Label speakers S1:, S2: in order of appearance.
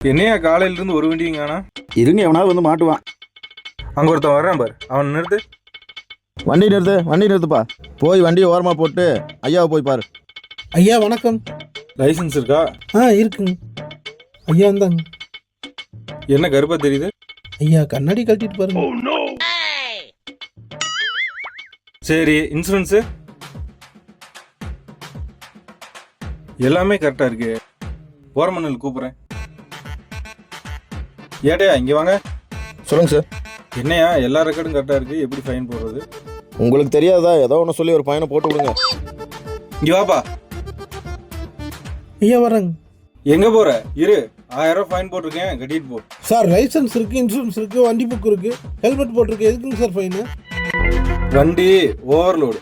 S1: என்னையா காலையில இருந்து ஒரு வண்டியும் காணா?
S2: இருங்க, எவனாவது வந்து மாட்டுவான்.
S1: அங்க ஒருத்தன் வர்றான் பாரு, அவன் நிறுத்து.
S2: வண்டி நிறுத்துப்பா. போய் வண்டியை ஓரமாக போட்டு ஐயாவை போய் பாரு.
S3: ஐயா வணக்கம்.
S1: லைசன்ஸ் இருக்கா?
S3: இருக்குங்க ஐயா. இருந்தாங்க.
S1: என்ன கருப்பா தெரியுது?
S3: ஐயா கண்ணாடி கழட்டிட்டு பாருங்க.
S1: சரி, இன்சூரன்ஸு எல்லாமே கரெக்டா இருக்கு. ஓரமண்ணல் கூப்பிட்றேன். ஏட்டையா இங்க வாங்க.
S2: சொல்லுங்க சார்.
S1: என்னையா எல்லா ரெக்கார்டும் கரெக்டா இருக்கு, எப்படி ஃபைன் போடுறது?
S2: உங்களுக்கு தெரியாதா? ஏதோ ஒன்று சொல்லி ஒரு பையனை போட்டு விடுங்க.
S1: இங்க வாப்பா.
S3: ஐயா வர்றாங்க.
S1: எங்க போற? இரு, 1000 ரூபாய் ஃபைன் போட்டிருக்கேன், கட்டிட்டு போ.
S3: சார் லைசன்ஸ் இருக்கு, இன்சூரன்ஸ் இருக்கு, வண்டி புக் இருக்கு, ஹெல்மெட் போட்டிருக்கு. எதுக்குங்க சார் ஃபைனு?
S1: வண்டி ஓவர்லோடு.